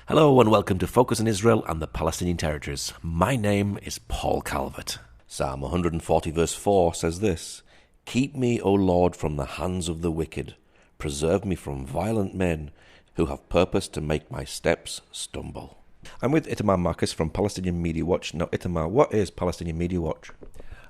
Hello and welcome to Focus on Israel and the Palestinian Territories. My name is Paul Calvert. Psalm 140 verse 4 says this, "Keep me, O Lord, from the hands of the wicked. Preserve me from violent men who have purpose to make my steps stumble." I'm with Itamar Marcus from Palestinian Media Watch. Now, Itamar, what is Palestinian Media Watch?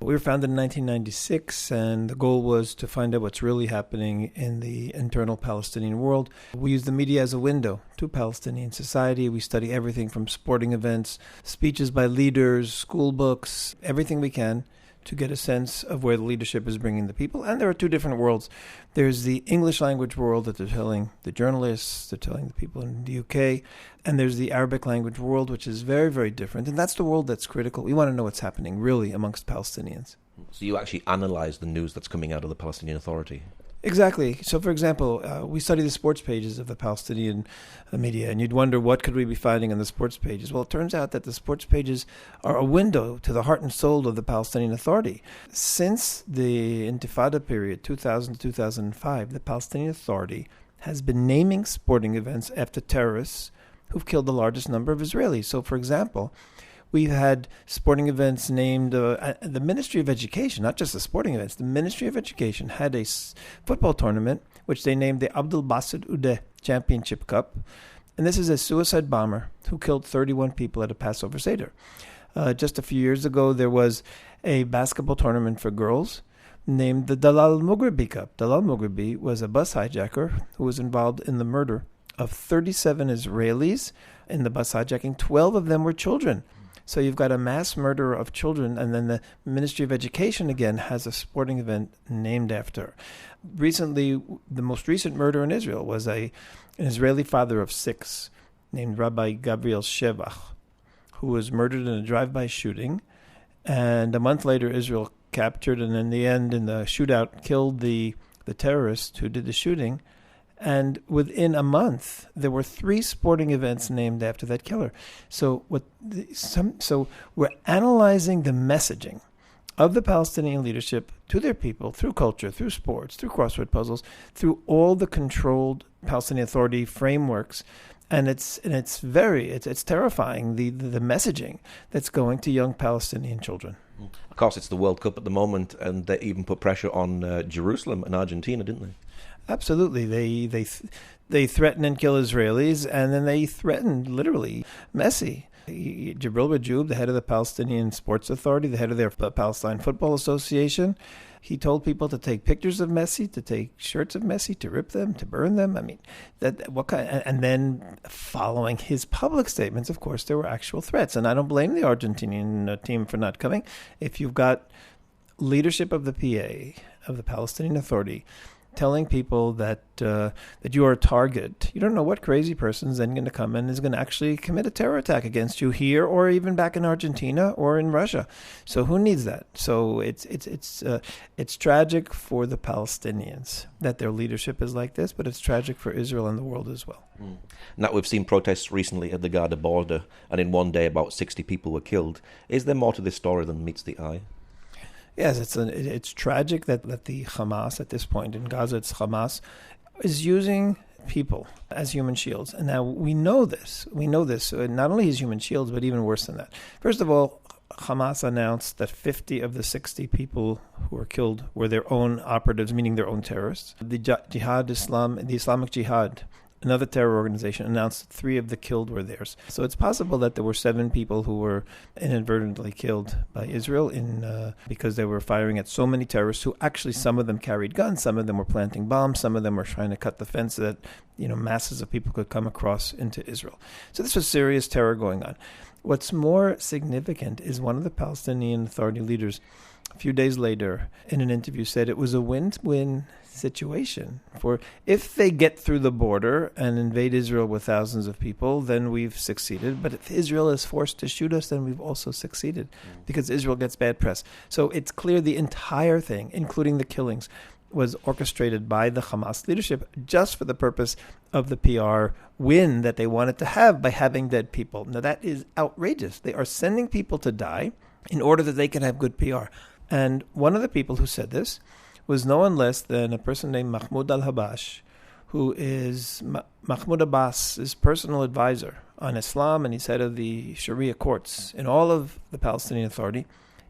We were founded in 1996, and the goal was to find out what's really happening in the internal Palestinian world. We use the media as a window to Palestinian society. We study everything from sporting events, speeches by leaders, school books, everything we can to get a sense of where the leadership is bringing the people. And there are two different worlds. There's the English language world that they're telling the journalists, they're telling the people in the UK, and there's the Arabic language world, which is very, very different. And that's the world that's critical. We want to know what's happening really amongst Palestinians. So you actually analyze the news that's coming out of the Palestinian Authority? Exactly. So, for example, we study the sports pages of the Palestinian media, and you'd wonder what could we be finding on the sports pages. Well, it turns out that the sports pages are a window to the heart and soul of the Palestinian Authority. Since the Intifada period, 2000 to 2005, the Palestinian Authority has been naming sporting events after terrorists who've killed the largest number of Israelis. So, for example, we've had sporting events named, the Ministry of Education, not just the sporting events, the Ministry of Education had a football tournament, which they named the Abdul Basit Udeh Championship Cup. And this is a suicide bomber who killed 31 people at a Passover Seder. Just a few years ago, there was a basketball tournament for girls named the Dalal Mughrabi Cup. Dalal Mughrabi was a bus hijacker who was involved in the murder of 37 Israelis in the bus hijacking. 12 of them were children. So you've got a mass murder of children, and then the Ministry of Education, again, has a sporting event named after her. Recently, the most recent murder in Israel was an Israeli father of 6 named Rabbi Gabriel Shevach, who was murdered in a drive-by shooting. And a month later, Israel captured, and in the end, in the shootout, killed the terrorist who did the shooting. And within a month, there were 3 sporting events named after that killer. So we're analyzing the messaging of the Palestinian leadership to their people through culture, through sports, through crossword puzzles, through all the controlled Palestinian Authority frameworks. And it's terrifying, the messaging that's going to young Palestinian children. Of course, it's the World Cup at the moment, and they even put pressure on Jerusalem and Argentina, didn't they? Absolutely. They threaten and kill Israelis, and then they threaten, literally, Messi. Jibril Rajoub, the head of the Palestinian Sports Authority, the head of their Palestine Football Association, he told people to take pictures of Messi, to take shirts of Messi, to rip them, to burn them. I mean, and then following his public statements, of course, there were actual threats. And I don't blame the Argentinian team for not coming. If you've got leadership of the PA, of the Palestinian Authority, telling people that you are a target, you don't know what crazy person is then going to come and is going to actually commit a terror attack against you here or even back in Argentina or in Russia. So who needs that? So it's tragic for the Palestinians that their leadership is like this, but it's tragic for Israel and the world as well. Now, we've seen protests recently at the Gaza border, and in one day about 60 people were killed. Is there more to this story than meets the eye? Yes, it's tragic that the Hamas, at this point in Gaza, it's Hamas, is using people as human shields. And now we know this. Not only as human shields, but even worse than that. First of all, Hamas announced that 50 of the 60 people who were killed were their own operatives, meaning their own terrorists. The Islamic Jihad, another terror organization, announced that 3 of the killed were theirs. So it's possible that there were 7 people who were inadvertently killed by Israel because they were firing at so many terrorists who actually, some of them carried guns, some of them were planting bombs, some of them were trying to cut the fence so that masses of people could come across into Israel. So this was serious terror going on. What's more significant is one of the Palestinian Authority leaders, a few days later, in an interview said it was a win-win situation. For if they get through the border and invade Israel with thousands of people, then we've succeeded. But if Israel is forced to shoot us, then we've also succeeded because Israel gets bad press. So it's clear the entire thing, including the killings, was orchestrated by the Hamas leadership just for the purpose of the PR win that they wanted to have by having dead people. Now, that is outrageous. They are sending people to die in order that they can have good PR. And one of the people who said this was no one less than a person named Mahmoud al-Habash, who is Mahmoud Abbas's personal advisor on Islam, and he's head of the Sharia courts in all of the Palestinian Authority.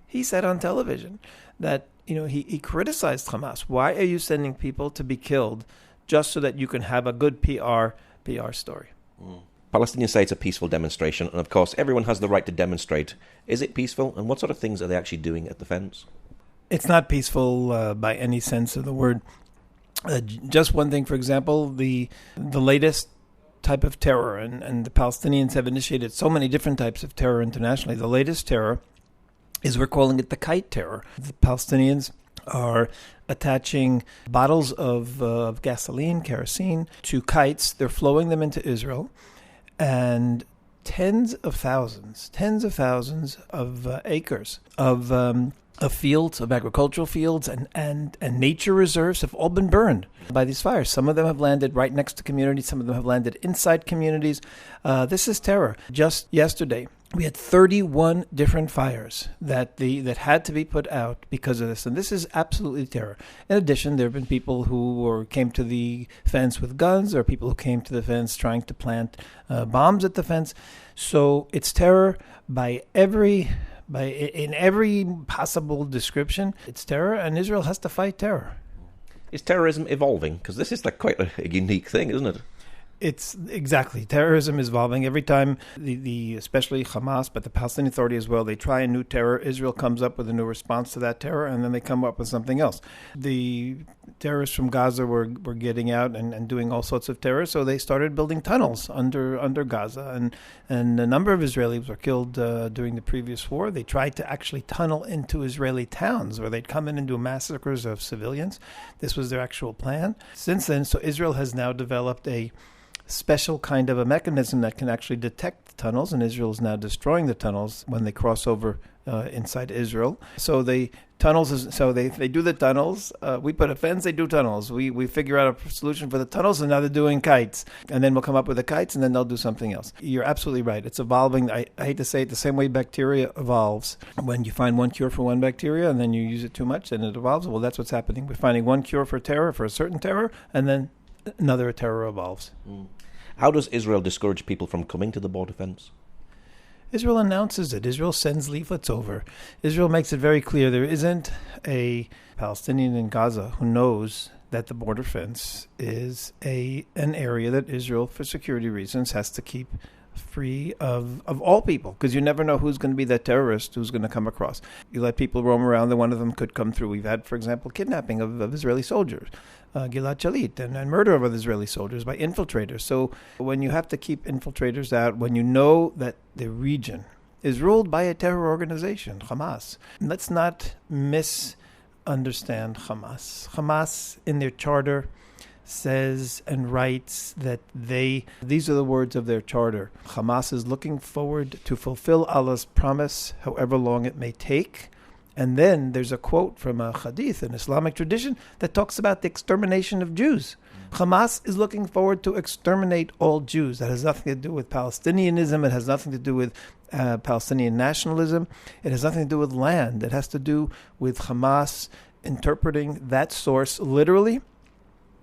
He said on television that, he criticized Hamas. Why are you sending people to be killed just so that you can have a good PR story? Palestinians say it's a peaceful demonstration, and of course everyone has the right to demonstrate. Is it peaceful, and what sort of things are they actually doing at the fence? It's not peaceful by any sense of the word. Just one thing, for example, the latest type of terror, and the Palestinians have initiated so many different types of terror internationally. The latest terror is, we're calling it the kite terror. The Palestinians are attaching bottles of gasoline, kerosene, to kites. They're flowing them into Israel, and tens of thousands of acres of fields, of agricultural fields, and nature reserves have all been burned by these fires. Some of them have landed right next to communities. Some of them have landed inside communities. This is terror. Just yesterday, we had 31 different fires that had to be put out because of this, and this is absolutely terror. In addition, there have been people who came to the fence with guns, or people who came to the fence trying to plant bombs at the fence. So it's terror in every possible description. It's terror, and Israel has to fight terror. Is terrorism evolving? Because this is quite a unique thing, isn't it? It's exactly. Terrorism is evolving. Every time the especially Hamas, but the Palestinian Authority as well, they try a new terror, Israel comes up with a new response to that terror, and then they come up with something else. The terrorists from Gaza were getting out and doing all sorts of terror, so they started building tunnels under Gaza, and a number of Israelis were killed during the previous war. They tried to actually tunnel into Israeli towns where they'd come in and do massacres of civilians. This was their actual plan. Since then, so Israel has now developed a special kind of a mechanism that can actually detect the tunnels, and Israel is now destroying the tunnels when they cross over inside Israel. So they do the tunnels. We put a fence, they do tunnels. We figure out a solution for the tunnels, and now they're doing kites. And then we'll come up with the kites, and then they'll do something else. You're absolutely right. It's evolving. I hate to say it, the same way bacteria evolves. When you find one cure for one bacteria, and then you use it too much, and it evolves. Well, that's what's happening. We're finding one cure for terror, for a certain terror, and then another terror evolves. How does Israel discourage people from coming to the border fence? Israel announces it. Israel sends leaflets over. Israel makes it very clear there isn't a Palestinian in Gaza who knows that the border fence is an area that Israel, for security reasons, has to keep free of all people, because you never know who's going to be that terrorist who's going to come across. You let people roam around, then one of them could come through. We've had, for example, kidnapping of Israeli soldiers, Gilad Shalit, and murder of Israeli soldiers by infiltrators. So when you have to keep infiltrators out, when you know that the region is ruled by a terror organization, Hamas, let's not misunderstand Hamas. Hamas, in their charter, says and writes that these are the words of their charter. Hamas is looking forward to fulfill Allah's promise, however long it may take. And then there's a quote from a hadith, an Islamic tradition, that talks about the extermination of Jews. Hamas is looking forward to exterminate all Jews. That has nothing to do with Palestinianism. It has nothing to do with Palestinian nationalism. It has nothing to do with land. It has to do with Hamas interpreting that source literally,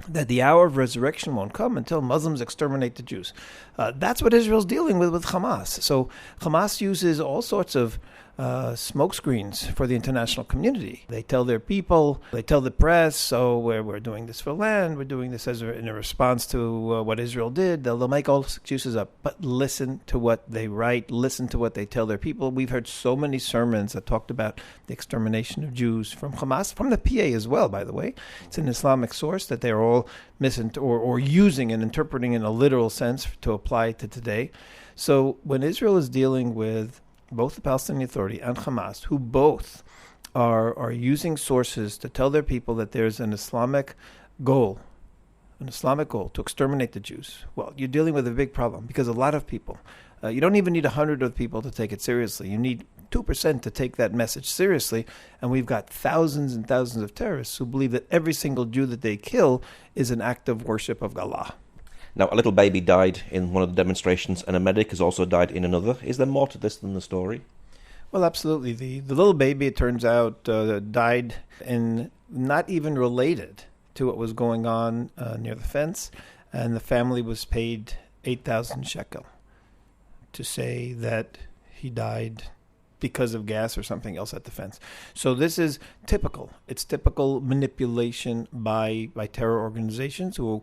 that the hour of resurrection won't come until Muslims exterminate the Jews. That's what Israel's dealing with Hamas. So Hamas uses all sorts of smokescreens for the international community. They tell their people, they tell the press, so we're doing this for land, we're doing this in a response to what Israel did. They'll make all excuses up. But listen to what they write, listen to what they tell their people. We've heard so many sermons that talked about the extermination of Jews from Hamas, from the PA as well, by the way. It's an Islamic source that they're all or using and interpreting in a literal sense to apply to today. So when Israel is dealing with both the Palestinian Authority and Hamas, who both are using sources to tell their people that there's an Islamic goal to exterminate the Jews, well, you're dealing with a big problem, because a lot of people, you don't even need 100 of people to take it seriously. You need 2% to take that message seriously, and we've got thousands and thousands of terrorists who believe that every single Jew that they kill is an act of worship of Allah. Now, a little baby died in one of the demonstrations, and a medic has also died in another. Is there more to this than the story? Well, absolutely. The little baby, it turns out, died in not even related to what was going on near the fence, and the family was paid 8,000 shekel. to say that he died because of gas or something else at the fence. So this is typical. It's typical manipulation by terror organizations who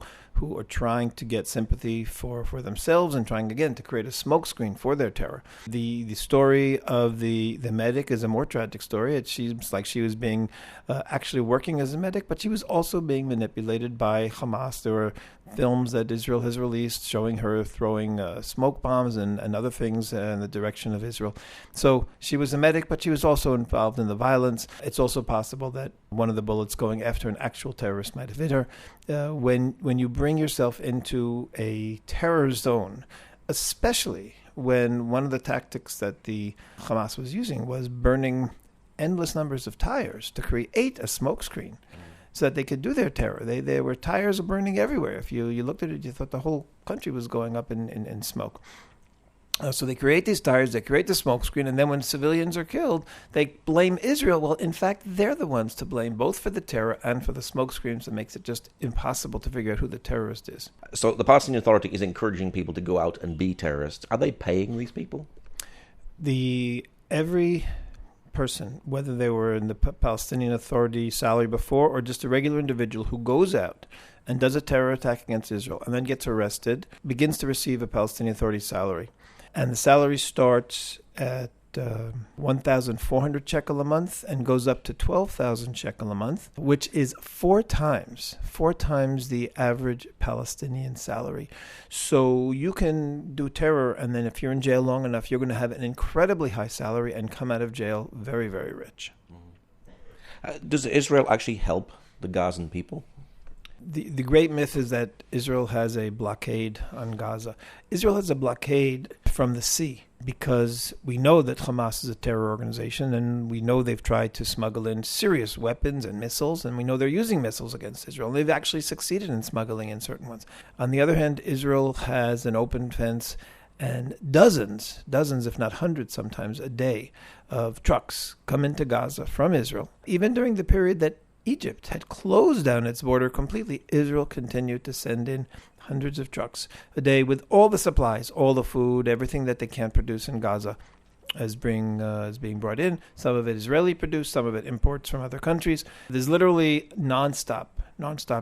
are trying to get sympathy for themselves and trying, again, to create a smokescreen for their terror. The story of the medic is a more tragic story. It seems like she was being actually working as a medic, but she was also being manipulated by Hamas. There were films that Israel has released showing her throwing smoke bombs and other things in the direction of Israel. So she was a medic, but she was also involved in the violence. It's also possible that one of the bullets going after an actual terrorist might have hit her. When you bring yourself into a terror zone, especially when one of the tactics that the Hamas was using was burning endless numbers of tires to create a smokescreen so that they could do their terror. There were tires burning everywhere. If you looked at it, you thought the whole country was going up in smoke. So they create these tires, they create the smokescreen, and then when civilians are killed, they blame Israel. Well, in fact, they're the ones to blame, both for the terror and for the smokescreens that makes it just impossible to figure out who the terrorist is. So the Palestinian Authority is encouraging people to go out and be terrorists. Are they paying these people? Every person, whether they were in the Palestinian Authority salary before or just a regular individual who goes out and does a terror attack against Israel and then gets arrested, begins to receive a Palestinian Authority salary. And the salary starts at 1,400 shekel a month and goes up to 12,000 shekel a month, which is four times the average Palestinian salary. So you can do terror, and then if you're in jail long enough, you're going to have an incredibly high salary and come out of jail very, very rich. Does Israel actually help the Gazan people? The great myth is that Israel has a blockade on Gaza. Israel has a blockade from the sea because we know that Hamas is a terror organization, and we know they've tried to smuggle in serious weapons and missiles, and we know they're using missiles against Israel. And they've actually succeeded in smuggling in certain ones. On the other hand, Israel has an open fence and dozens, if not hundreds sometimes a day, of trucks come into Gaza from Israel. Even during the period that Egypt had closed down its border completely, Israel continued to send in hundreds of trucks a day with all the supplies, all the food, everything that they can't produce in Gaza is being brought in. Some of it Israeli produced, some of it imports from other countries. There's literally nonstop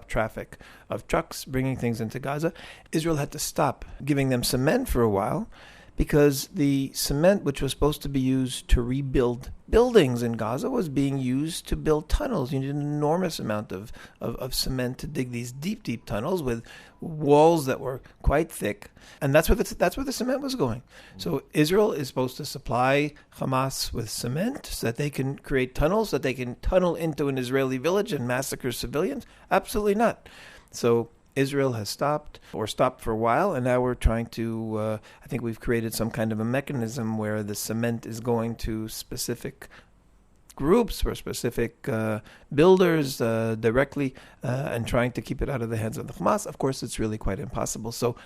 traffic of trucks bringing things into Gaza. Israel had to stop giving them cement for a while because the cement, which was supposed to be used to rebuild buildings in Gaza, was being used to build tunnels. You need an enormous amount of cement to dig these deep tunnels with walls that were quite thick. And that's where the cement was going. So Israel is supposed to supply Hamas with cement so that they can create tunnels, so that they can tunnel into an Israeli village and massacre civilians? Absolutely not. So Israel has stopped for a while, and now we're trying to, I think we've created some kind of a mechanism where the cement is going to specific groups or specific builders directly and trying to keep it out of the hands of the Hamas. Of course, it's really quite impossible. So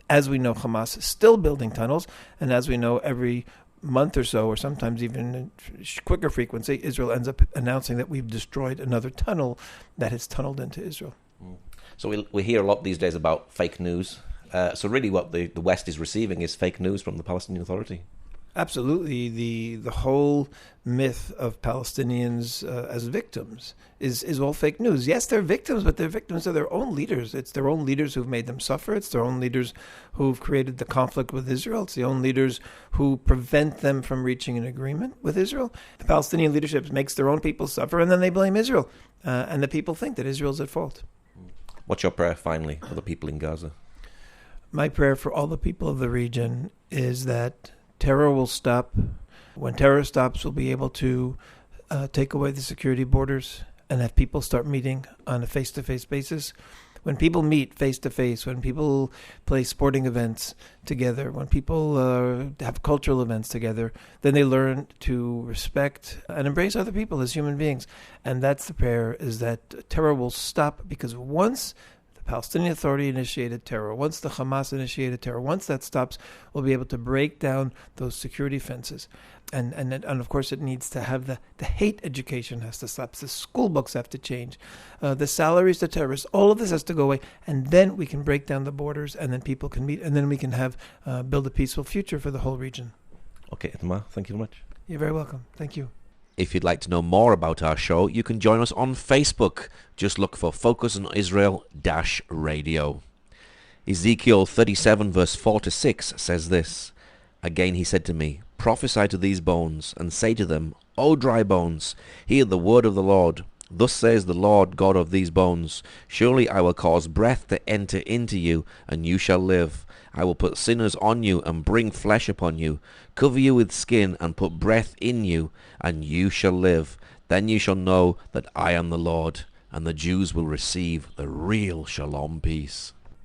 as we know, Hamas is still building tunnels, and as we know, every month or so, or sometimes even quicker frequency, Israel ends up announcing that we've destroyed another tunnel that has tunneled into Israel. So we hear a lot these days about fake news. So really what the West is receiving is fake news from the Palestinian Authority. Absolutely. The whole myth of Palestinians as victims is all fake news. Yes, they're victims, but they're victims of their own leaders. It's their own leaders who've made them suffer. It's their own leaders who've created the conflict with Israel. It's the own leaders who prevent them from reaching an agreement with Israel. The Palestinian leadership makes their own people suffer, and then they blame Israel. And the people think that Israel's at fault. What's your prayer, finally, for the people in Gaza? My prayer for all the people of the region is that terror will stop. When terror stops, we'll be able to take away the security borders and have people start meeting on a face-to-face basis. When people meet face-to-face, when people play sporting events together, when people have cultural events together, then they learn to respect and embrace other people as human beings. And that's the prayer, is that terror will stop, because once the Palestinian Authority initiated terror, once the Hamas initiated terror, once that stops, we'll be able to break down those security fences. And of course, it needs to have the hate education has to stop. The school books have to change. The salaries to terrorists, all of this has to go away. And then we can break down the borders, and then people can meet, and then we can have build a peaceful future for the whole region. Okay, Itamar, thank you very much. You're very welcome. Thank you. If you'd like to know more about our show, you can join us on Facebook. Just look for Focus on Israel-Radio. Ezekiel 37 verse 4-6 says this, Again he said to me, Prophesy to these bones, and say to them, O dry bones, hear the word of the Lord. Thus says the Lord God of these bones, Surely I will cause breath to enter into you, and you shall live. I will put sinners on you, and bring flesh upon you, cover you with skin, and put breath in you, and you shall live. Then you shall know that I am the Lord, and the Jews will receive the real shalom peace.